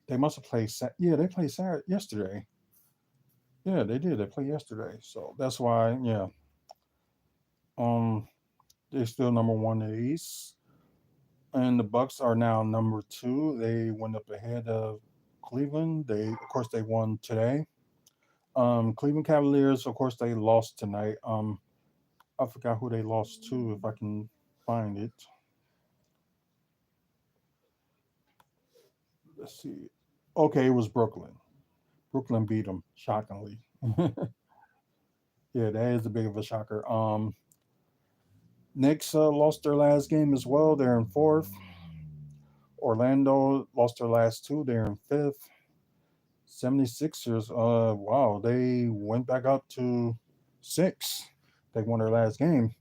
They must have played. They played Saturday yesterday. Yeah, they did. They played yesterday, so that's why. Yeah. They're still number one in the East, and the Bucks are now number two. They went up ahead of Cleveland. Of course, they won today. Cleveland Cavaliers, of course, they lost tonight. I forgot who they lost to. If I can find it. Let's see. Okay, it was Brooklyn. Brooklyn beat them shockingly. Yeah, that is a big of a shocker. Knicks lost their last game as well. They're in fourth. Orlando lost their last two. They're in fifth. 76ers, wow, they went back up to six. They won their last game.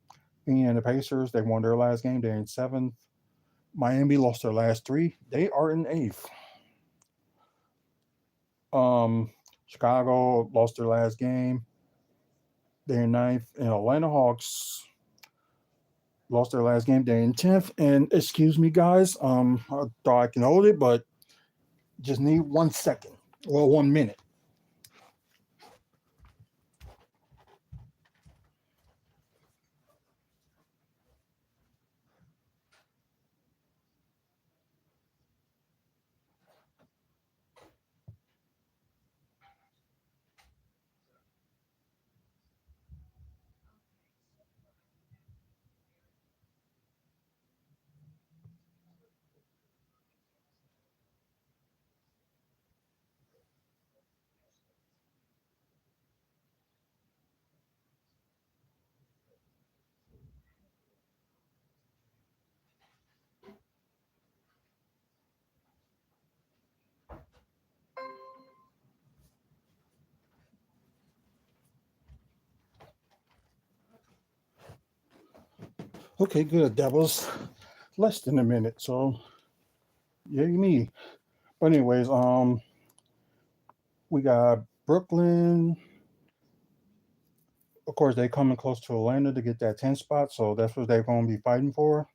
And the Pacers, they won their last game. They're in seventh. Miami lost their last three. They are in eighth. Chicago lost their last game. They're in ninth. And Atlanta Hawks lost their last game. They're in 10th. And excuse me, guys. I thought I can hold it, but just need 1 second. Well, 1 minute. Okay, good. That was less than a minute, so yay me. But anyways, we got Brooklyn. Of course, they coming close to Atlanta to get that 10 spot, so that's what they're going to be fighting for.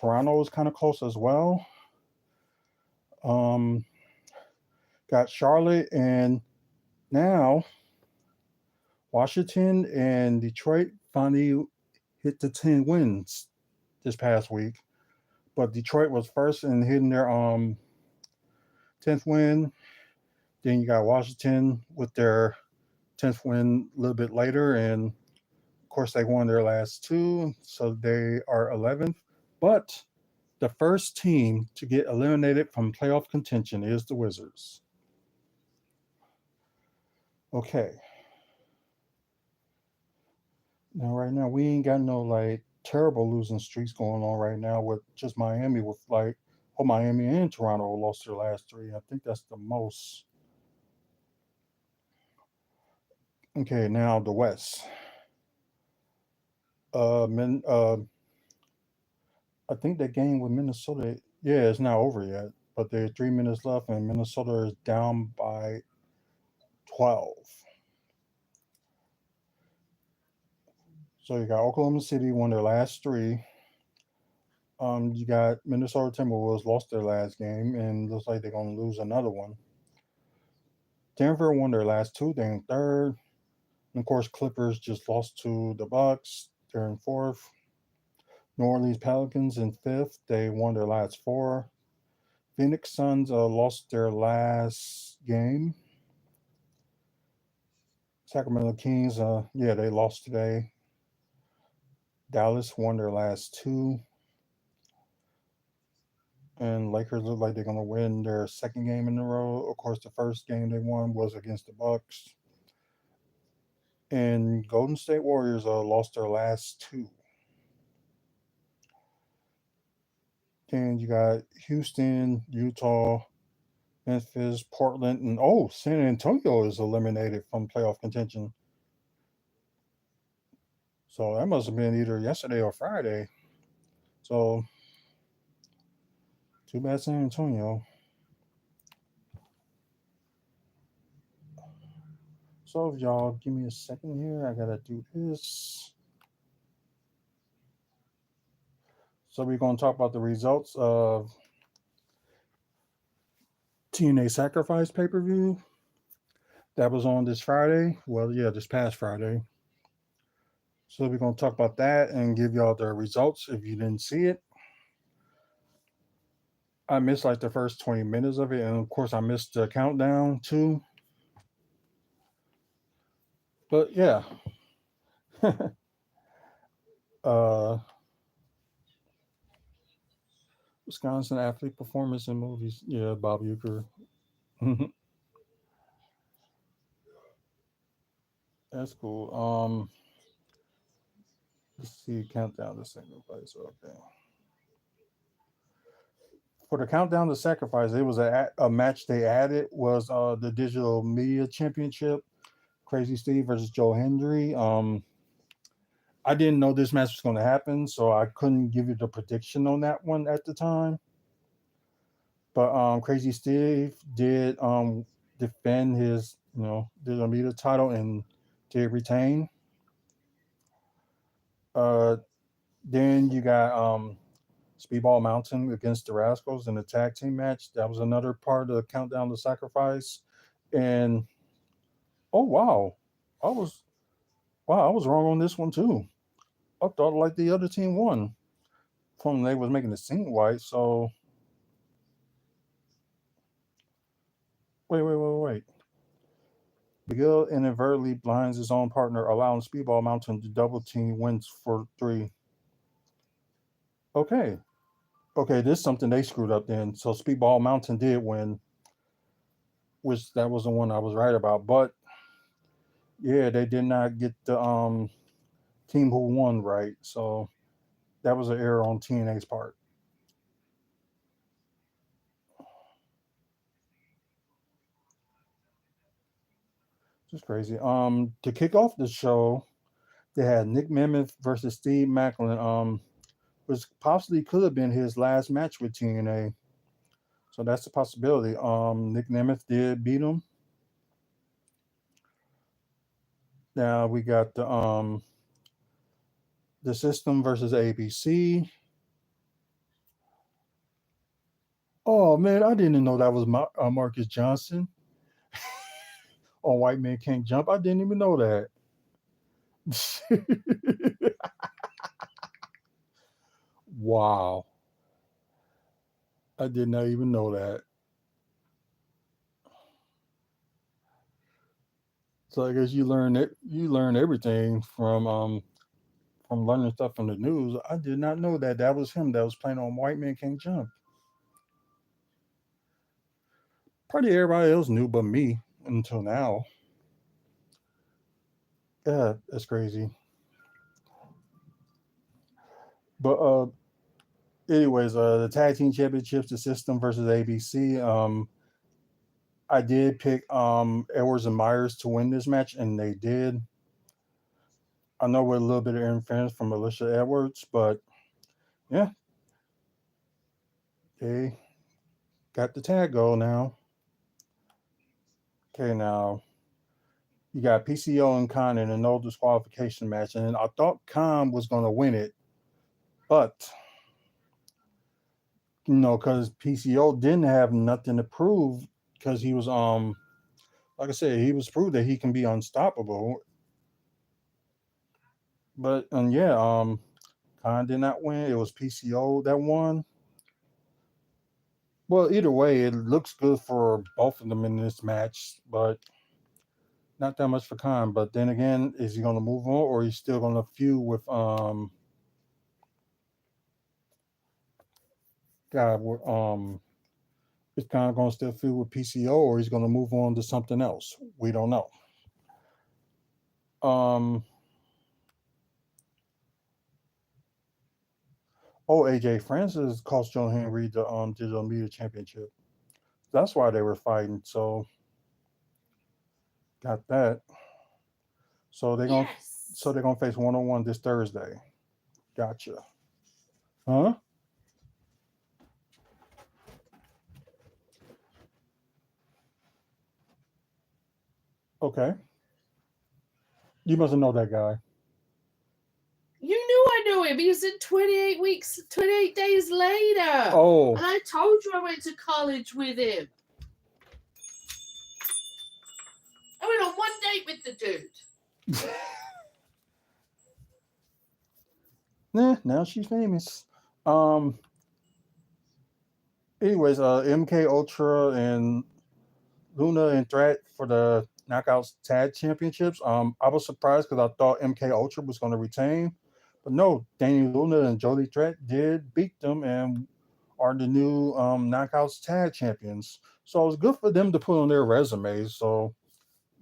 Toronto is kind of close as well. Got Charlotte, and now Washington and Detroit finally hit the 10 wins this past week. But Detroit was first in hitting their 10th win. Then you got Washington with their 10th win a little bit later, and of course they won their last two, so they are 11th. But the first team to get eliminated from playoff contention is the Wizards. Okay. Now, right now, we ain't got no like terrible losing streaks going on right now with just Miami with like, oh, Miami and Toronto lost their last three. I think that's the most. Okay, now the West. I think that game with Minnesota, yeah, it's not over yet, but there are 3 minutes left, and Minnesota is down by 12. So you got Oklahoma City won their last three. You got Minnesota Timberwolves lost their last game, and looks like they're gonna lose another one. Denver won their last two, they're in third. And of course, Clippers just lost to the Bucks, they're in fourth. New Orleans Pelicans in fifth, they won their last four. Phoenix Suns lost their last game. Sacramento Kings, yeah, they lost today. Dallas won their last two. And Lakers look like they're going to win their second game in a row. Of course, the first game they won was against the Bucks. And Golden State Warriors lost their last two. And you got Houston, Utah, Memphis, Portland, and San Antonio is eliminated from playoff contention. So that must have been either yesterday or Friday. So too bad, San Antonio. So if y'all give me a second here, I gotta do this. So we're gonna talk about the results of TNA Sacrifice pay-per-view. That was on this Friday. Well, yeah, this past Friday. So we're gonna talk about that and give y'all the results if you didn't see it. I missed like the first 20 minutes of it, and of course I missed the countdown too. But yeah. uh Wisconsin athlete performance in movies. Yeah, Bob Euchre. That's cool. Let's see, countdown to sacrifice. Okay. For the countdown to sacrifice, it was a match they added was the digital media championship, Crazy Steve versus Joe Hendry. I didn't know this match was going to happen, so I couldn't give you the prediction on that one at the time. But Crazy Steve did defend his, digital media title and did retain. Then you got Speedball Mountain against the Rascals in a tag team match. That was another part of the countdown to sacrifice. And oh I was I was wrong on this one too. I thought like the other team won from they was making the scene white. So wait. Miguel inadvertently blinds his own partner, allowing Speedball Mountain to double team wins for 3. Okay. Okay, this is something they screwed up then. So Speedball Mountain did win, which that was the one I was right about. But yeah, they did not get the team who won right. So that was an error on TNA's part. Just crazy. To kick off the show, they had Nick Nemeth versus Steve Macklin, which possibly could have been his last match with TNA. So that's a possibility. Nick Nemeth did beat him. Now we got the System versus ABC. Oh man, I didn't know that was Marcus Johnson on White Man Can't Jump. I didn't even know that. Wow. I did not even know that. So I guess you learn it. You learn everything from learning stuff from the news. I did not know that that was him that was playing on White Man Can't Jump. Probably everybody else knew but me until now. Yeah, that's crazy. But anyways, the tag team championships, the system versus ABC. I did pick Edwards and Myers to win this match, and they did. I know with a little bit of interference from Alicia Edwards, but yeah, they got the tag goal now. Okay, now you got PCO and Khan in a no disqualification match, and I thought Khan was going to win it, but because PCO didn't have nothing to prove, because he was like I said, he was proved that he can be unstoppable. But yeah, Khan did not win. It was PCO that won. Well, either way, it looks good for both of them in this match, but not that much for Khan. But then again, is he going to move on, or he's still going to feud with God? Is Khan going to still feud with PCO, or he's going to move on to something else? We don't know. AJ Francis cost Joe Henry the digital media championship. That's why they were fighting. So got that. So they're gonna face 1-on-1 this Thursday. Gotcha. Huh? Okay. You mustn't know that guy. You knew I knew him. He was in 28 weeks, 28 days later. Oh. And I told you I went to college with him. I went on one date with the dude. Now she's famous. Anyways, MK Ultra and Luna and Threat for the Knockouts Tag Championships. I was surprised because I thought MK Ultra was going to retain, but no, Danny Luna and Jody Threat did beat them and are the new Knockouts Tag Champions. So it was good for them to put on their resumes. So,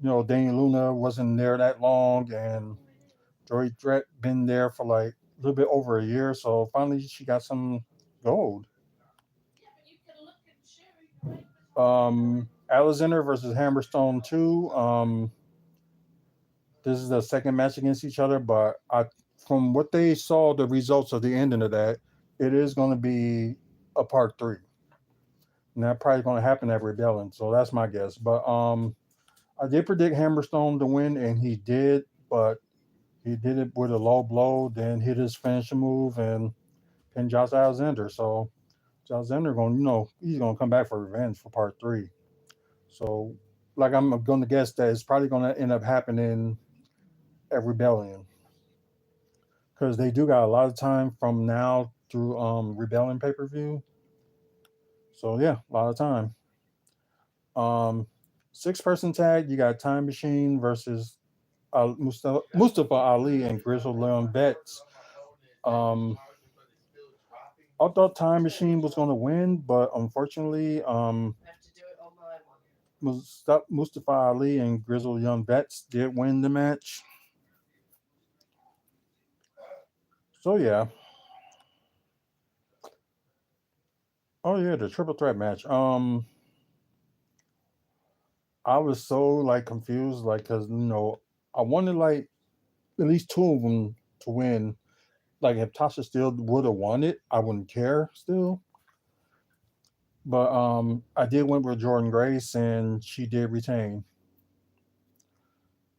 Danny Luna wasn't there that long, and Jody Threat been there for like a little bit over a year. So finally, she got some gold. Alexander versus Hammerstone 2. This is the second match against each other, but from what they saw, the results of the ending of that, it is going to be a part 3. And that probably going to happen at Rebellion. So that's my guess. But I did predict Hammerstone to win, and he did, but he did it with a low blow, then hit his finishing move and pinned Josh Alexander. So Josh Alexander he's going to come back for revenge for part 3. So, like, I'm going to guess that it's probably going to end up happening at Rebellion, because they do got a lot of time from now through Rebellion pay-per-view. So yeah, a lot of time. 6-person tag, you got Time Machine versus Mustafa Ali and Grizzle Leon Betts. I thought Time Machine was going to win, but unfortunately, Mustafa Ali and Grizzle Young Vets did win the match. So yeah. Oh yeah, the triple threat match. I was so like confused, like, because I wanted like at least 2 of them to win. Like, if Tasha still would have won it, I wouldn't care still. But I did went with Jordan Grace, and she did retain.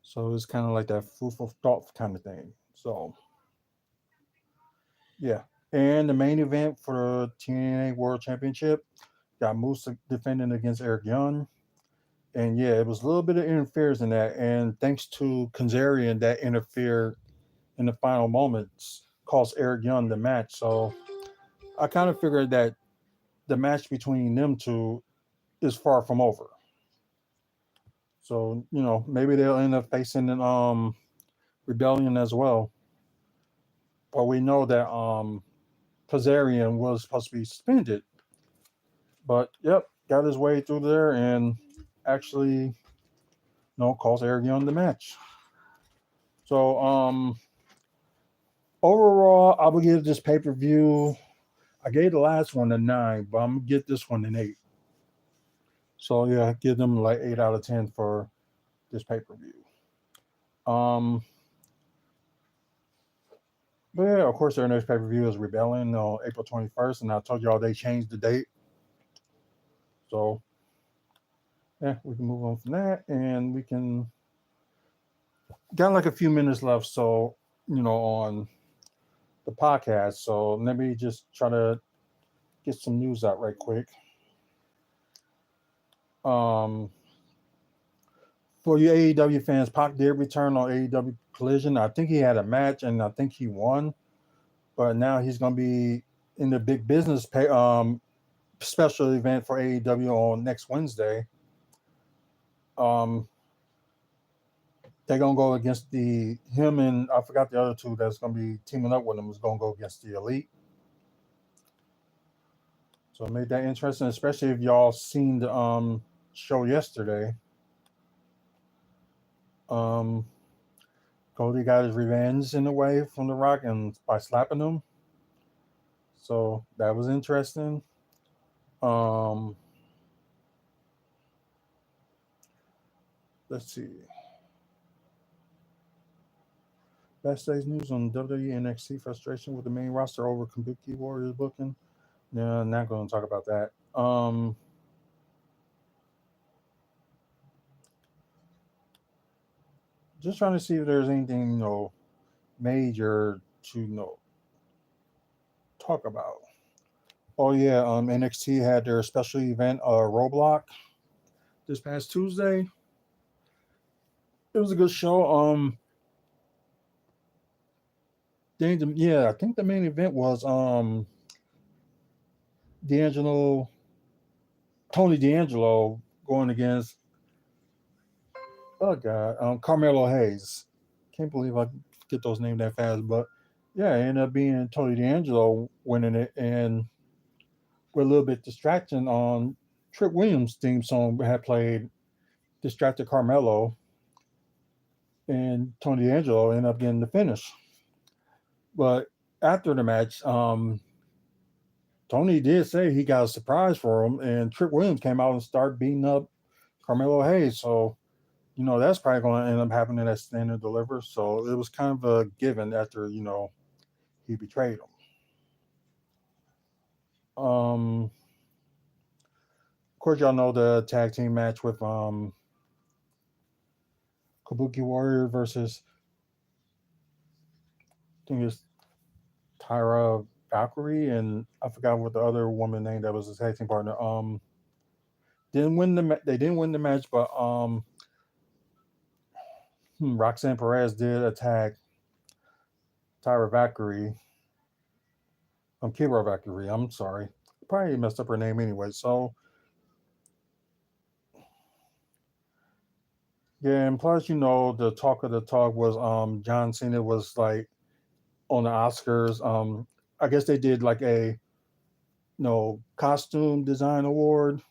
So it's kind of like that food for thought kind of thing. So yeah. And the main event for the TNA World Championship got Moose defending against Eric Young. And yeah, it was a little bit of interference in that. And thanks to Kazarian that interfered in the final moments, cost Eric Young the match. So I kind of figured that the match between them two is far from over. So maybe they'll end up facing an rebellion as well. But we know that Kazarian was supposed to be suspended, but yep, got his way through there and actually calls Aragon the match. So overall, I would give this pay-per-view, I gave the last one a 9, but I'm gonna get this one an 8. So yeah, give them like 8 out of 10 for this pay-per-view. But yeah, of course, their next pay-per-view is Rebellion on April 21st, and I told y'all they changed the date. So yeah, we can move on from that, and we can got like a few minutes left, so on the podcast. So let me just try to get some news out right quick. For you AEW fans, Pac did return on AEW Collision. I think he had a match, and I think he won. But now he's going to be in the big business special event for AEW on next Wednesday. They're going to go against him and I forgot the other two that's going to be teaming up with him is going to go against the Elite. So it made that interesting, especially if y'all seen the show yesterday. Cody got his revenge in a way from The Rock and by slapping him. So that was interesting. Let's see. Backstage news on WWE NXT frustration with the main roster over Kabuki Warriors booking. No, not going to talk about that. Just trying to see if there's anything major to talk about. Oh yeah, NXT had their special event, Roadblock, this past Tuesday. It was a good show. I think the main event was Tony D'Angelo going against Carmelo Hayes. Can't believe I get those names that fast, but yeah, it ended up being Tony D'Angelo winning it, and with a little bit distraction on Trick Williams' theme song had played, distracted Carmelo, and Tony D'Angelo ended up getting the finish. But after the match, Tony did say he got a surprise for him, and Trick Williams came out and started beating up Carmelo Hayes. So, that's probably going to end up happening at Stand and Deliver. So it was kind of a given after, he betrayed him. Of course, y'all know the tag team match with Kabuki Warrior versus, I think it's Tyra Valkyrie, and I forgot what the other woman name that was his tag team partner. They didn't win the match, but Roxanne Perez did attack Tyra Valkyrie. Kira Valkyrie. I'm sorry, probably messed up her name anyway. So yeah, and plus the talk of the talk was John Cena was like on the Oscars. I guess they did like a costume design award,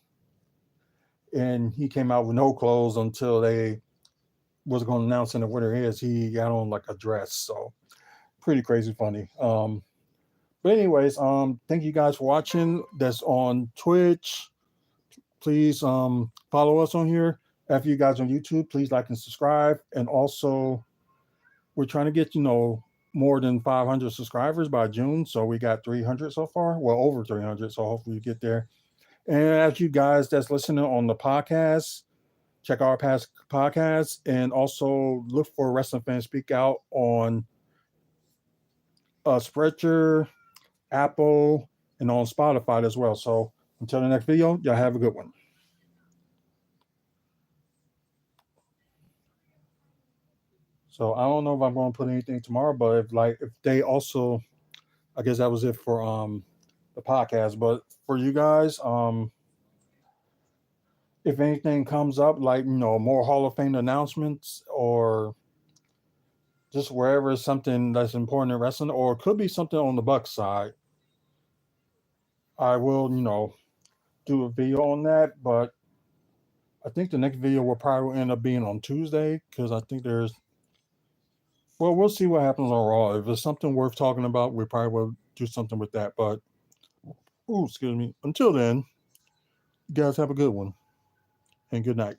and he came out with no clothes until they was going to announce in the winner is. He got on like a dress, so pretty crazy funny. But anyways, thank you guys for watching. That's on Twitch. Please follow us on here. After you guys on YouTube, please like and subscribe. And also, we're trying to get more than 500 subscribers by June. So we got 300 so far. Well, over 300. So hopefully you get there. And as you guys that's listening on the podcast, check our past podcasts and also look for Wrestling Fans Speak Out on Spreaker, Apple, and on Spotify as well. So until the next video, y'all have a good one. So I don't know if I'm going to put anything tomorrow, but if they also, I guess that was it for the podcast. But for you guys, if anything comes up, like, more Hall of Fame announcements, or just wherever is something that's important in wrestling, or it could be something on the Bucks side, I will, do a video on that. But I think the next video will probably end up being on Tuesday, because I think we'll see what happens on Raw. If it's something worth talking about, we probably will do something with that. But, excuse me. Until then, you guys have a good one, and good night.